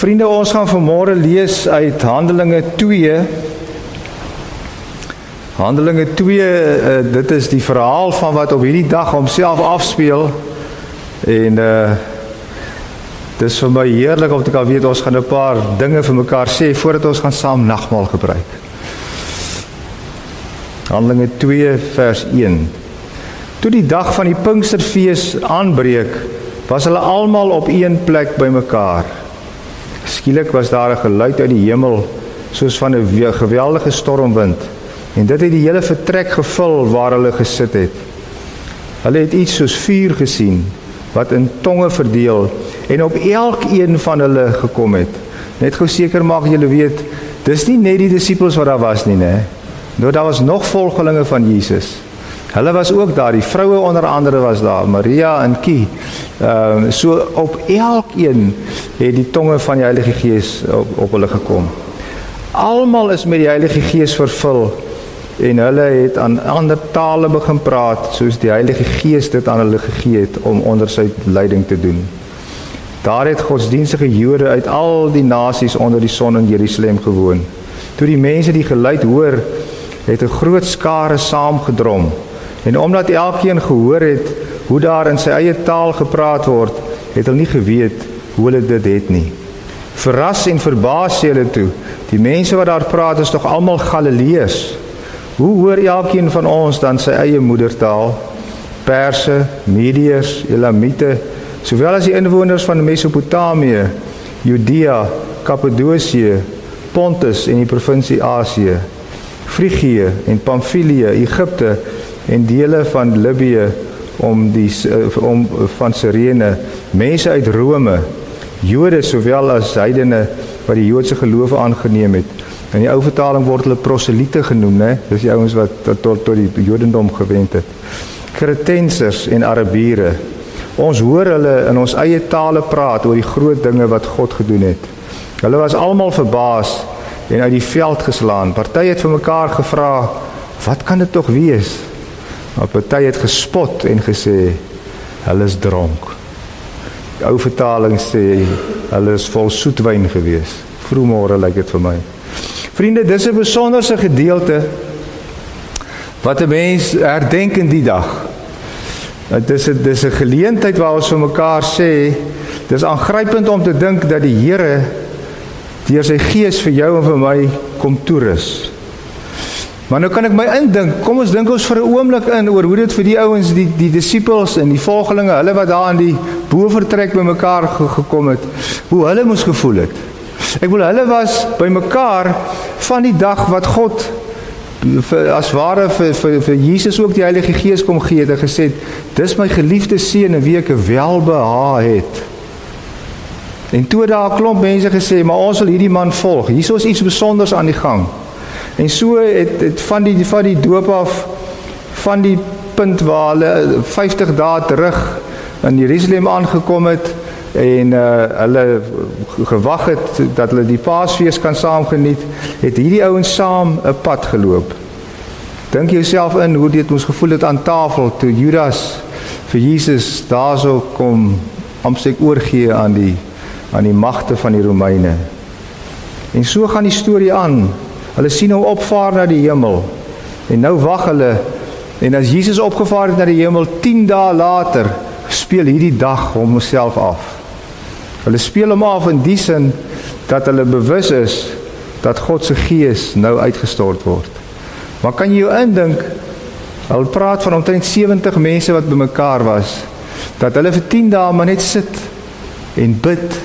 Vriende, ons gaan vanmôre lees uit Handelinge 2. Handelinge 2, dit is die verhaal van wat op hierdie dag homself afspeel. En dis vir my heerlik om te kan weet, ons gaan 'n paar dinge vir mekaar sê, voordat ons gaan saam nagmaal gebruik. Handelinge 2 vers 1. Toe die dag van die Pinksterfees aanbreek, was hulle almal op een plek bymekaar. Skielik was daar 'n geluid uit die hemel, soos van 'n geweldige stormwind, en dit het die hele vertrek gevul waar hulle gesit het. Hulle het iets soos vuur gesien, wat in tonge verdeel, en op elkeen van hulle gekom het. Net gou seker maak julle weet, dis nie net die disippels wat daar was nie, né? Daar was nog volgelinge van Jesus. Hulle was ook daar, die vroue onder andere was daar, Maria en Kie. So op elkeen het die tonge van die Heilige Gees op hulle gekom. Almal is met die Heilige Gees vervul, en hulle het aan ander tale begin praat, soos die Heilige Gees dit aan hulle gegee het, om onder sy leiding te doen. Daar het godsdienstige Jode uit al die nasies onder die son in Jerusalem gewoon. Toe die mense die geluid hoor, het 'n groot skare saamgedrom, en omdat elkeen gehoor het hoe daar in sy eie taal gepraat word, het hulle nie geweet hoe hulle dit het nie. Verras en verbaas sê hulle toe, die mense wat daar praat is tog almal Galileërs. Hoe hoor elkeen van ons dan sy eie moedertaal? Perse, Mediërs, Elamiete, sowel as die inwoners van Mesopotamië, Judea, Kappadosie, Pontus en die provinsie Asië, Frigië en Pamfilië, Egipte en dele van Libië van Sirene, mense uit Rome, Jode sowel as heidene wat die Joodse geloof aangeneem het. In die ou vertaling word hulle proseliete genoem, né? Dis die ouens wat tot die Jodendom gewend het. Kretensers en Arabiere. Ons hoor hulle in ons eie tale praat oor die groot dinge wat God gedoen het. Hulle was almal verbaas en uit die veld geslaan. Party het vir mekaar gevra, wat kan dit tog wees? Maar party het gespot en gesê, hulle is dronk. Die ou vertaling sê, hulle is vol soetwyn gewees. Vroegmôre lyk dit vir my. Vriende, dis 'n besonderse gedeelte wat 'n mens herdenk in die dag. Dis 'n geleentheid waar ons vir mekaar sê, dis aangrypend om te dink dat die Here deur sy Gees vir jou en vir my kom toerus. Maar nou kan ek my indink, kom ons dink ons vir 'n oomblik in oor hoe dit vir die ouens, die disippels en die volgelinge, hulle wat daar in die bovertrek by mekaar gekom het, hoe hulle moes gevoel het. Ek bedoel, hulle was by mekaar van die dag wat God as ware vir Jesus ook die Heilige Gees kom gee het en gesê, dis my geliefde seun in wie ek welbehae het. En toe daar 'n klomp mense gesê, maar ons wil hierdie man volg. Hier is iets besonders aan die gang. En so het van die doop af, van die punt waar hulle 50 dae terug in Jerusalem aangekom het, en hulle gewag het dat hulle die Paasfees kan saam geniet, het hierdie ouens saam 'n pad geloop. Dink jouself in hoe dit moes gevoel het aan tafel, toe Judas vir Jesus daarso kom amper oorgee aan die magte van die Romeine. En so gaan die storie aan. Hulle sien hom opvaar na die hemel, en nou wag hulle, en as Jesus opgevaar het na die hemel, 10 dae later, speel hierdie dag homself af. Hulle speel hom af in die sin, dat hulle bewus is, dat God se Gees nou uitgestort word. Maar kan jy jou indink, hulle praat van omtrent 70 mense wat bymekaar was, dat hulle vir 10 dae maar net sit, en bid.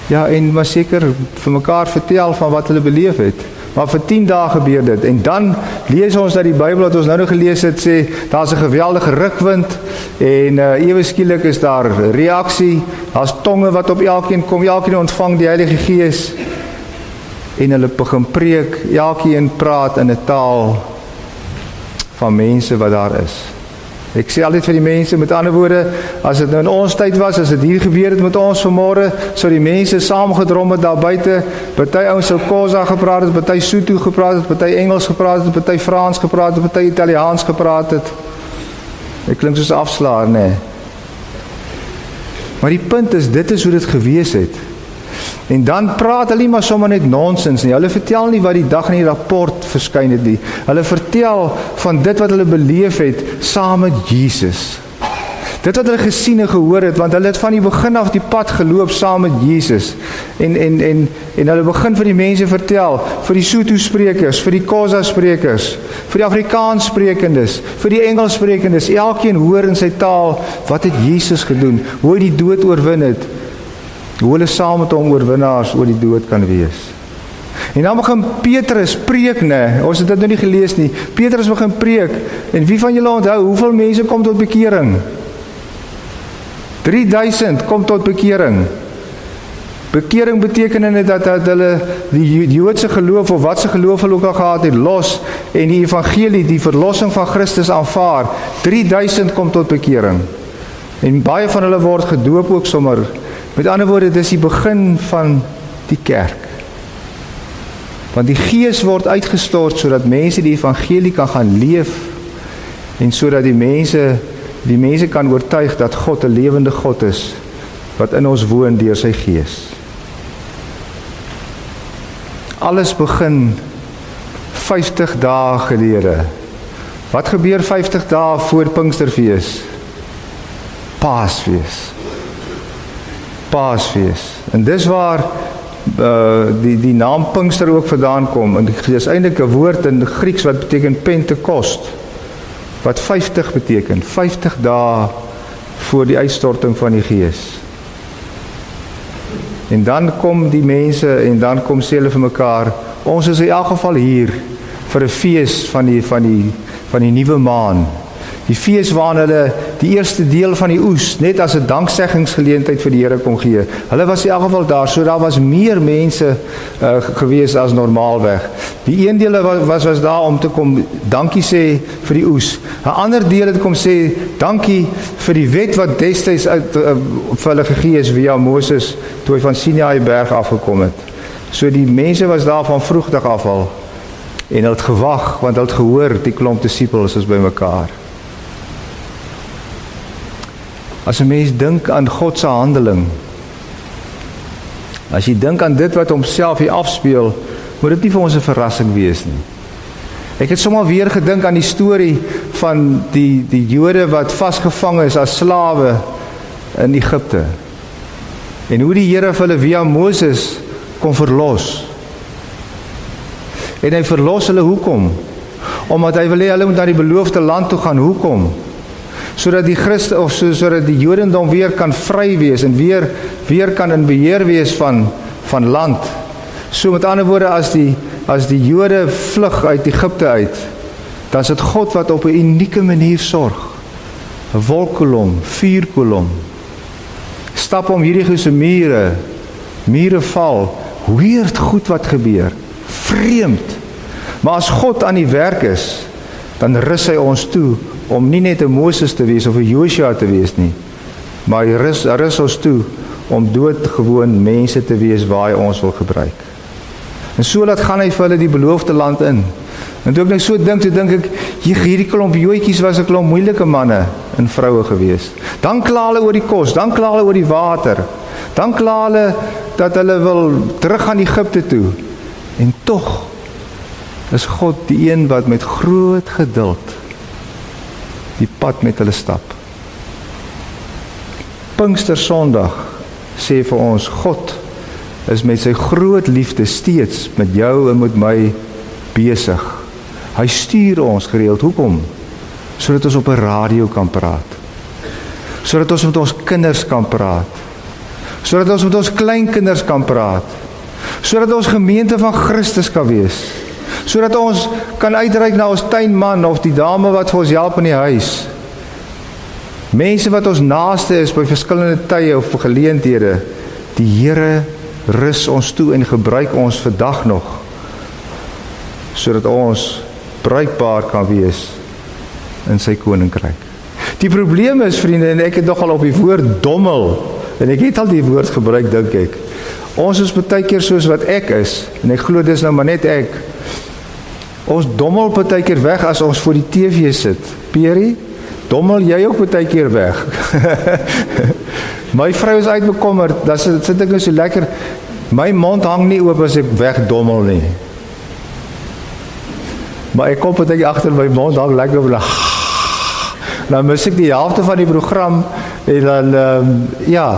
Ja, en maar seker vir mekaar vertel van wat hulle beleef het. Maar vir 10 dae gebeur dit, en dan lees ons dat die Bybel wat ons nou gelees het, sê, daar's 'n geweldige rukwind, en ewe skielik is daar reaksie, daar's tonge wat op elkeen kom, elkeen ontvang die Heilige Gees, en hulle begin preek, elkeen praat in 'n taal van mense wat daar is. Ek sê altyd vir die mense, met ander woorde, as dit nou in ons tyd was, as dit hier gebeur het met ons vanmôre, sou die mense saamgedrom het daar buite, party ouens sou Khoza gepraat het, party Sotho gepraat het, party Engels gepraat het, party Frans gepraat het, party Italiaans gepraat het. Ek klink soos 'n afslaer, nee. Maar die punt is, dit is hoe dit gewees het. En dan praat hulle nie maar sommer net nonsens nie. Hulle vertel nie wat die dag in die rapport verskyn het nie. Hulle vertel van dit wat hulle beleef het saam met Jesus. Dit wat hulle gesien en gehoor het, want hulle het van die begin af die pad geloop saam met Jesus. En hulle begin vir die mense vertel, vir die Sotho sprekers, vir die Xhosa sprekers, vir die Afrikaans sprekendes, vir die Engels sprekendes. Elkeen hoor in sy taal, wat het Jesus gedoen, hoe hy die dood oorwin het, hoe hulle saam met hom oorwinnaars oor die dood kan wees. En dan begin Petrus preek, ons het dit nou nie gelees nie, Petrus begin preek, en wie van julle onthou, hoeveel mense kom tot bekering? 3000 kom tot bekering. Bekering beteken dit dat hulle die Joodse geloof, of wat se geloof hulle ook al gehad het, los, en die evangelie, die verlossing van Christus aanvaar. 3000 kom tot bekering. En baie van hulle word gedoop ook sommer. Met ander woorde, dit is die begin van die kerk. Want die Gees word uitgestort, sodat mense die evangelie kan gaan leef, en sodat die mense kan oortuig dat God 'n lewende God is, wat in ons woon deur sy Gees. Alles begin 50 dae gelede. Wat gebeur 50 dae voor Pinksterfees? Paasfees. En dis waar die naam Pinkster ook vandaan kom. En dit is eintlik 'n woord in Grieks wat beteken Pentekost, wat 50 beteken, 50 dae voor die uitstorting van die Gees. En dan kom die mense, en dan kom sê hulle vir mekaar, ons is in elk geval hier, vir 'n fees van die nuwe maan. Die fees waarin hulle die eerste deel van die oes, net as 'n dankseggingsgeleentheid vir die Here kom gee. Hulle was in elk geval daar, so daar was meer mense gewees as normaalweg. Die een deel was daar om te kom dankie sê vir die oes. 'n ander deel het kom sê dankie vir die wet wat destyds vir hulle gegee is via Moses, toe hy van Sinaï berg afgekom het. So die mense was daar van vroegdag af al, en hulle het gewag, want hulle het gehoor, die klomp disippels is by mekaar. As 'n mens dink aan God se handeling, as jy dink aan dit wat homself hier afspeel, moet dit nie vir ons 'n verrassing wees nie. Ek het sommer weer gedink aan die storie van die Jode wat vasgevang is as slawe in Egipte. En hoe die Here vir hulle via Moses kon verlos. En hy verlos hulle hoekom? Omdat hy wil hê hulle moet na die beloofde land toe gaan. Hoekom? Sodat die Christen, of sodat die Jodendom weer kan vry wees en weer kan in beheer wees van land. So met ander woorde, as die Jode vlug uit Egipte uit, dan is dit God wat op 'n unieke manier sorg. 'n wolkkolom, vuurkolom. Stap om Jerigo mure val, weird goed wat gebeur, vreemd. Maar as God aan die werk is, dan rus hy ons toe om nie net 'n Moses te wees of 'n Joshua te wees nie, maar hy rus ons toe om doodgewoon mense te wees waar hy ons wil gebruik. En so laat gaan hy vir hulle die beloofde land in. En toe ek nou so dink ek, hierdie klomp joetjies was 'n klomp moeilike manne en vroue gewees. Dan kla hulle oor die kos, dan kla hulle oor die water, dan kla hulle dat hulle wil terug gaan Egipte toe. En tog is God die een wat met groot geduld die pad met hulle stap. Pinkster Sondag sê vir ons, God is met sy groot liefde steeds met jou en met my besig. Hy stuur ons gereeld. Hoekom? Sodat ons op 'n radio kan praat. Sodat ons met ons kinders kan praat. Sodat ons met ons kleinkinders kan praat. Sodat ons gemeente van Christus kan wees. Sodat ons kan uitreik na ons tuinman of die dame wat vir ons help in die huis. Mense wat ons naaste is by verskillende tye of geleenthede. Die Here rus ons toe en gebruik ons vandag nog, sodat ons bruikbaar kan wees in sy koninkryk. Die probleem is, vriende, en ek het nogal op die woord dommel, en ek het al die woord gebruik, dink ek. Ons is baie keer soos wat ek is, en ek glo dis nou maar net ek. Ons dommel baie keer weg as ons voor die TV sit. Pierie, dommel jy ook baie keer weg? My vrou is uitbekommerd, dan sit ek nou so lekker, my mond hang nie oop as ek wegdommel nie. Maar ek kom partykeer agter my mond hang lekker op, dan mis ek die helfte van die program, en dan, ja,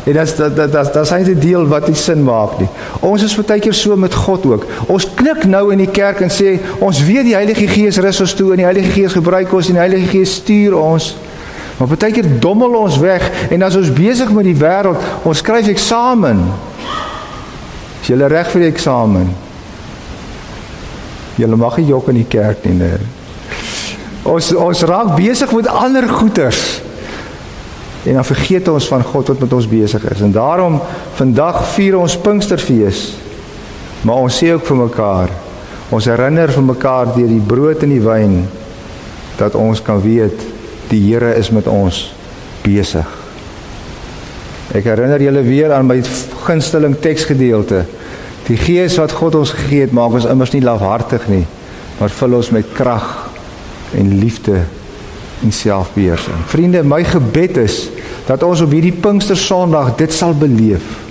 en dat is die deel wat die sin maak nie. Ons is partykeer so met God ook. Ons knik nou in die kerk en sê, ons weet die Heilige Gees rus ons toe, en die Heilige Gees gebruik ons, en die Heilige Gees stuur ons. Maar partykeer dommel ons weg, en as ons besig met die wêreld, ons skryf eksamen. Is julle reg vir die eksamen? Julle mag nie jok in die kerk nie, nee. Ons raak besig met ander goeders, en dan vergeet ons van God wat met ons besig is. En daarom, vandag vier ons Pinksterfees, maar ons sê ook vir mekaar, ons herinner vir mekaar deur die brood en die wyn, dat ons kan weet, die Here is met ons besig. Ek herinner julle weer aan my gunsteling teksgedeelte. Die Gees wat God ons gegee het, maak ons immers nie lafhartig nie, maar vul ons met krag en liefde en selfbeheersing. Vriende, my gebed is, dat ons op hierdie Pinkstersondag dit sal beleef.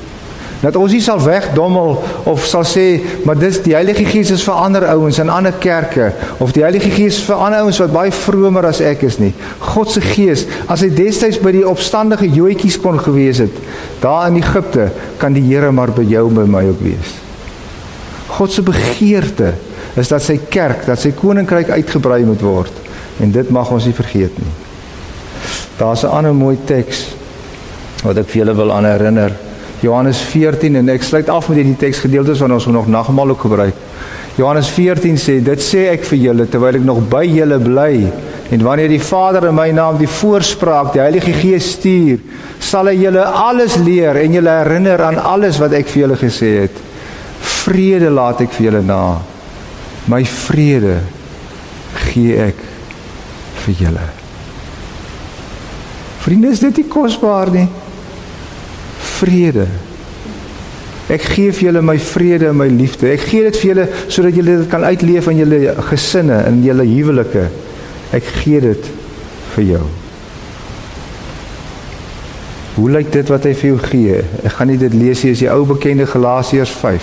Dat ons nie sal wegdommel, of sal sê, maar die Heilige Gees is vir ander ouens in ander kerke, of die Heilige Gees vir ander ouens wat baie vromer as ek is nie. God se Gees, as hy destyds by die opstandige Joetjies kon gewees het, daar in Egipte, kan die Here maar by jou en by my ook wees. God se begeerte is dat sy kerk, dat sy koninkryk uitgebrei moet word, en dit mag ons nie vergeet nie. Daar is 'n ander mooi teks, wat ek vir julle wil aan herinner, Johannes 14, en ek sluit af met die teksgedeeltes, want ons moet nog nagmaal ook gebruik. Johannes 14 sê, dit sê ek vir julle, terwyl ek nog by julle bly, en wanneer die Vader in my naam die voorspraak, die Heilige Gees stuur, sal hy julle alles leer, en julle herinner aan alles wat ek vir julle gesê het. Vrede laat ek vir julle na, my vrede gee ek vir julle. Vriende, is dit nie kosbaar nie? Vrede. Ek gee vir julle my vrede en my liefde. Ek gee dit vir julle, sodat julle dit kan uitleef in julle gesinne, in julle huwelike. Ek gee dit vir jou. Hoe lyk dit wat hy vir jou gee? Ek gaan nie dit lees hier, is die ou bekende Galasiërs 5.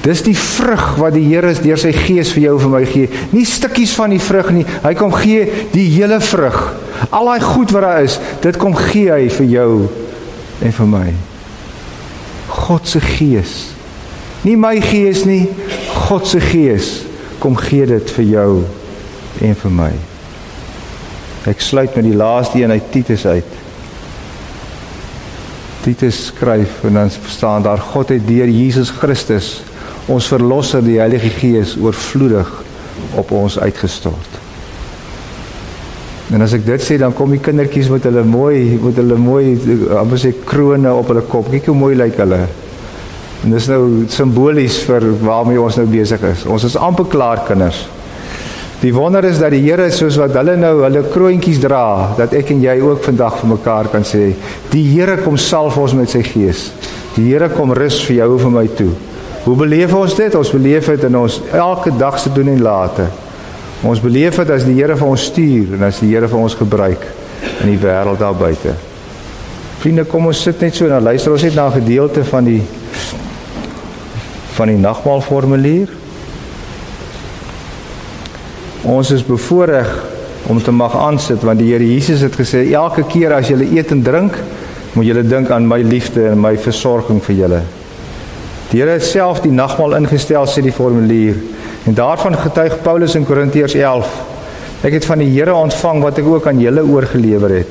Dis die vrug wat die Here deur sy Gees vir jou en vir my gee. Nie stukkies van die vrug nie. Hy kom gee die hele vrug. Al daai goed wat daar is, dit kom gee hy vir jou en vir my. God se Gees. Nie my gees nie, God se Gees kom gee dit vir jou en vir my. Ek sluit met die laaste een uit Titus uit. Titus skryf, en dan staan daar, God het deur Jesus Christus, ons verlosser, die Heilige Gees, oorvloedig op ons uitgestort. En as ek dit sê, dan kom die kindertjies met hulle mooi, amper sê krone op hulle kop. Kyk hoe mooi lyk hulle. En dis nou simbolies vir waarmee ons nou besig is. Ons is amper klaar kinders. Die wonder is dat die Here, soos wat hulle nou hulle kroontjies dra, dat ek en jy ook vandag vir mekaar kan sê, die Here kom salf ons met sy Gees. Die Here kom rus vir jou en vir my toe. Hoe beleef ons dit? Ons beleef dit in ons elke dag se doen en late. Ons beleef dit as die Here vir ons stuur en as die Here vir ons gebruik in die wêreld daar buite. Vriende, kom ons sit net so en dan luister ons net na 'n gedeelte van die nagmaalformulier. Ons is bevoorreg om te mag aansit, want die Here Jesus het gesê, elke keer as julle eet en drink, moet julle dink aan my liefde en my versorging vir julle. Die Here het self die nagmaal ingestel, sê die formulier, en daarvan getuig Paulus in Korintiërs 11. Ek het van die Here ontvang wat ek ook aan julle oorgelewer het.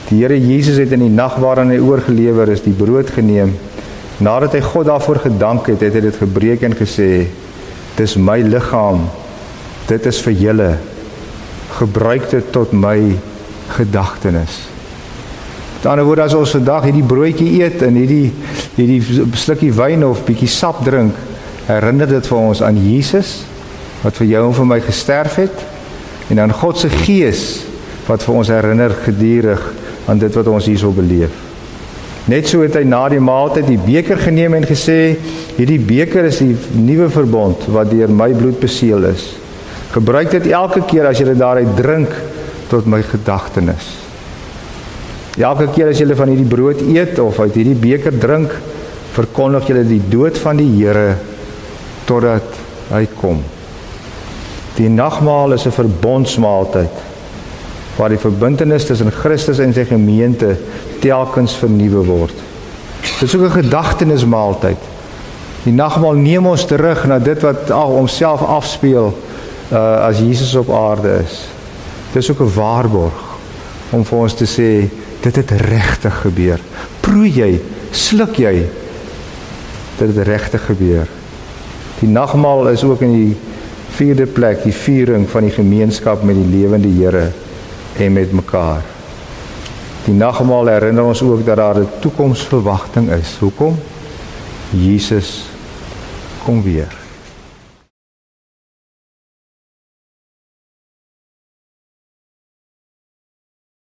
Die Here Jesus het in die nag waarin hy oorgelewer is, die brood geneem. Nadat hy God daarvoor gedank het, het hy dit gebreek en gesê, dis my liggaam, dit is vir julle, gebruik dit tot my gedagtenis. Met ander woorde, as ons vandag hierdie broodjie eet en hierdie slukkie wyn of bietjie sap drink, herinner dit vir ons aan Jesus, wat vir jou en vir my gesterf het, en aan God se Gees, wat vir ons herinner gedurig aan dit wat ons hierso beleef. Net so het hy na die maaltyd die beker geneem en gesê, hierdie beker is die nuwe verbond, wat deur my bloed beseël is. Gebruik dit elke keer as jy daaruit drink, tot my gedagtenis. Elke keer as julle van hierdie brood eet of uit hierdie beker drink, verkondig julle die dood van die Here totdat hy kom. Die nagmaal is 'n verbondsmaaltyd waar die verbintenis tussen Christus en sy gemeente telkens vernuwe word. Dit is ook 'n gedagtenismaaltyd. Die nagmaal neem ons terug na dit wat homself afspeel as Jesus op aarde is. Dit is ook 'n waarborg om vir ons te sê, dit het regtig gebeur. Proe jy, sluk jy, dit het regtig gebeur. Die nagmaal is ook in die vierde plek, die viering van die gemeenskap met die lewende Here en met mekaar. Die nagmaal herinner ons ook dat daar 'n toekomsverwagting is. Hoekom? Jesus kom weer.